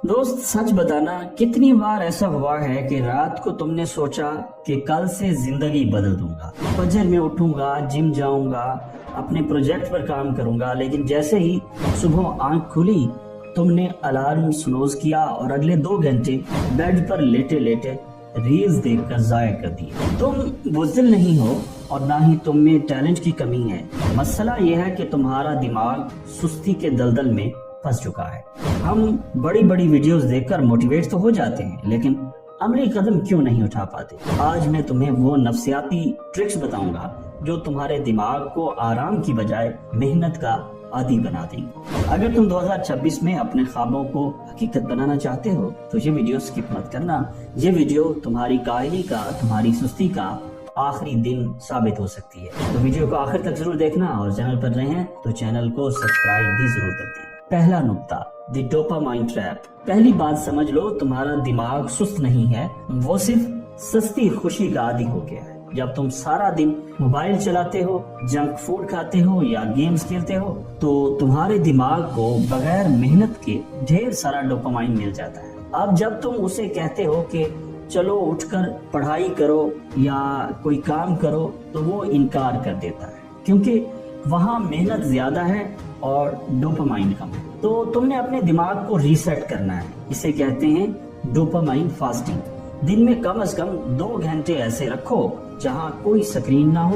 दोस्त सच बताना, कितनी बार ऐसा हुआ है कि रात को तुमने सोचा कि कल से जिंदगी बदल दूंगा, फजर में उठूंगा, जिम जाऊंगा, अपने प्रोजेक्ट पर काम करूंगा, लेकिन जैसे ही सुबह आंख खुली तुमने अलार्म स्नूज किया और अगले 2 घंटे बेड पर लेटे लेटे रील्स देखकर जाया कर दिए। तुम बुज़दिल नहीं हो और ना ही तुम में टैलेंट की कमी है। मसला यह है कि तुम्हारा दिमाग सुस्ती के दलदल में फंस चुका है। हम बड़ी बड़ी वीडियोस देखकर मोटिवेट तो हो जाते हैं, लेकिन अमली कदम क्यों नहीं उठा पाते। आज मैं तुम्हें वो नफ्सियाती ट्रिक्स बताऊंगा जो तुम्हारे दिमाग को आराम की बजाय मेहनत का आदी बना देंगे। अगर तुम 2026 में अपने ख्वाबों को हकीकत बनाना चाहते हो तो ये वीडियो स्किप मत करना। ये वीडियो तुम्हारी काहली का, तुम्हारी सुस्ती का आखिरी दिन साबित हो सकती है। तो वीडियो को आखिर तक जरूर देखना और चैनल पर रहे हैं तो चैनल को सब्सक्राइब भी जरूर कर दें। पहला नुक्ता, द डोपामाइन ट्रैप। पहली बात समझ लो, तुम्हारा दिमाग सुस्त नहीं है, वो सिर्फ सस्ती खुशी का आदी हो गया है। जब तुम सारा दिन मोबाइल चलाते हो, जंक फूड खाते हो या गेम्स खेलते हो तो तुम्हारे दिमाग को बगैर मेहनत के ढेर सारा डोपामाइन मिल जाता है। अब जब तुम उसे कहते हो कि चलो उठकर पढ़ाई करो या कोई काम करो तो वो इनकार कर देता है, क्योंकि वहाँ मेहनत ज्यादा है और डोपामाइन कम है। तो तुमने अपने दिमाग को रीसेट करना है। इसे कहते हैं डोपामाइन फास्टिंग। दिन में कम से कम 2 घंटे ऐसे रखो जहाँ कोई स्क्रीन ना हो,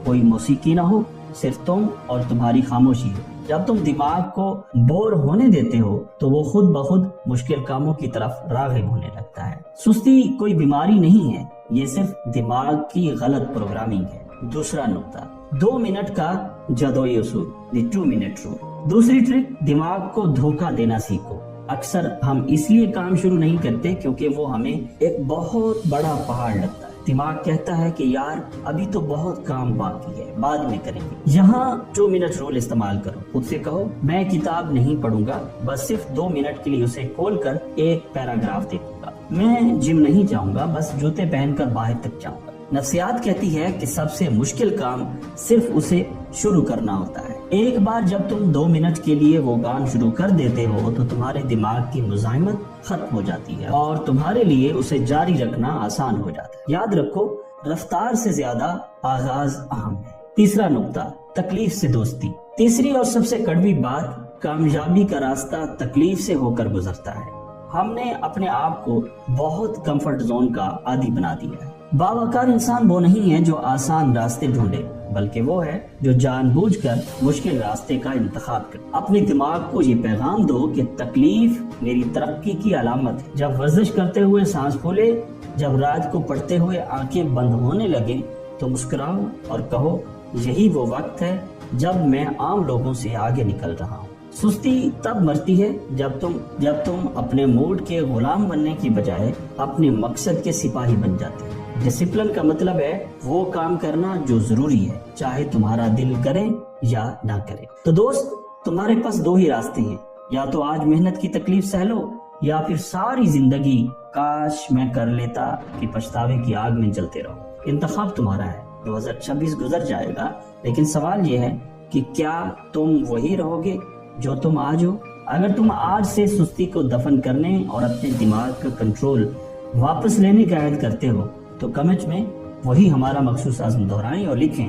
कोई मौसीकी ना हो, सिर्फ तुम और तुम्हारी खामोशी हो। जब तुम दिमाग को बोर होने देते हो तो वो खुद ब खुद मुश्किल कामों की तरफ राग़िब होने लगता है। सुस्ती कोई बीमारी नहीं है, ये सिर्फ दिमाग की गलत प्रोग्रामिंग है। दूसरा नुक्ता, 2 मिनट का जदोई उसूल, द 2 मिनट रूल। दूसरी ट्रिक, दिमाग को धोखा देना सीखो। अक्सर हम इसलिए काम शुरू नहीं करते क्योंकि वो हमें एक बहुत बड़ा पहाड़ लगता है। दिमाग कहता है कि यार अभी तो बहुत काम बाकी है, बाद में करेंगे। यहाँ 2 मिनट रूल इस्तेमाल करो। खुद से कहो, मैं किताब नहीं पढ़ूंगा, बस सिर्फ 2 मिनट के लिए उसे खोलकर एक पैराग्राफ देखूंगा। मैं जिम नहीं जाऊंगा, बस जूते पहनकर बाहर तक जाऊंगा। नफ्सियात कहती है कि सबसे मुश्किल काम सिर्फ उसे शुरू करना होता है। एक बार जब तुम 2 मिनट के लिए वो काम शुरू कर देते हो तो तुम्हारे दिमाग की मुज़ाहिमत खत्म हो जाती है और तुम्हारे लिए उसे जारी रखना आसान हो जाता है। याद रखो, रफ्तार से ज्यादा आगाज अहम है। तीसरा नुक्ता, तकलीफ से दोस्ती। तीसरी और सबसे कड़वी बात, कामयाबी का रास्ता तकलीफ से होकर गुजरता है। हमने अपने आप को बहुत कंफर्ट जोन का आदी बना दिया है। बावकार इंसान वो नहीं है जो आसान रास्ते ढूंढे, बल्कि वो है जो जानबूझकर मुश्किल रास्ते का इंतखाब करे। अपने दिमाग को ये पैगाम दो कि तकलीफ मेरी तरक्की की अलामत है। जब वर्जिश करते हुए सांस फूले, जब रात को पढ़ते हुए आंखें बंद होने लगे तो मुस्कुराओ और कहो, यही वो वक्त है जब मैं आम लोगों से आगे निकल रहा हूँ। सुस्ती तब मरती है जब तुम अपने मूड के गुलाम बनने की बजाय अपने मकसद के सिपाही बन जाते हो। डिसिप्लिन का मतलब है वो काम करना जो जरूरी है, चाहे तुम्हारा दिल करे या ना करे। तो दोस्त, तुम्हारे पास 2 ही रास्ते हैं, या तो आज मेहनत की तकलीफ सह लो या फिर सारी जिंदगी काश मैं कर लेता कि पछतावे की आग में जलते रहो। इंतखाब तुम्हारा है। 2026 गुजर जाएगा, लेकिन सवाल ये है कि क्या तुम वही रहोगे जो तुम आज हो। अगर तुम आज से सुस्ती को दफन करने और अपने दिमाग का कंट्रोल वापस लेने का ऐद करते हो तो कमेंट में वही हमारा मखसूस आज़म दोहराएं और लिखें,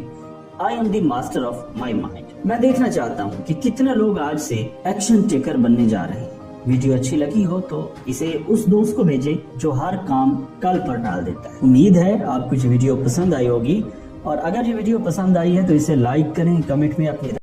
I am the master of my mind. मैं देखना चाहता हूँ कि कितने लोग आज से एक्शन टेकर बनने जा रहे हैं। वीडियो अच्छी लगी हो तो इसे उस दोस्त को भेजें जो हर काम कल पर डाल देता है। उम्मीद है आपको ये वीडियो पसंद आई होगी, और अगर ये वीडियो पसंद आई है तो इसे लाइक करें, कमेंट में अपनी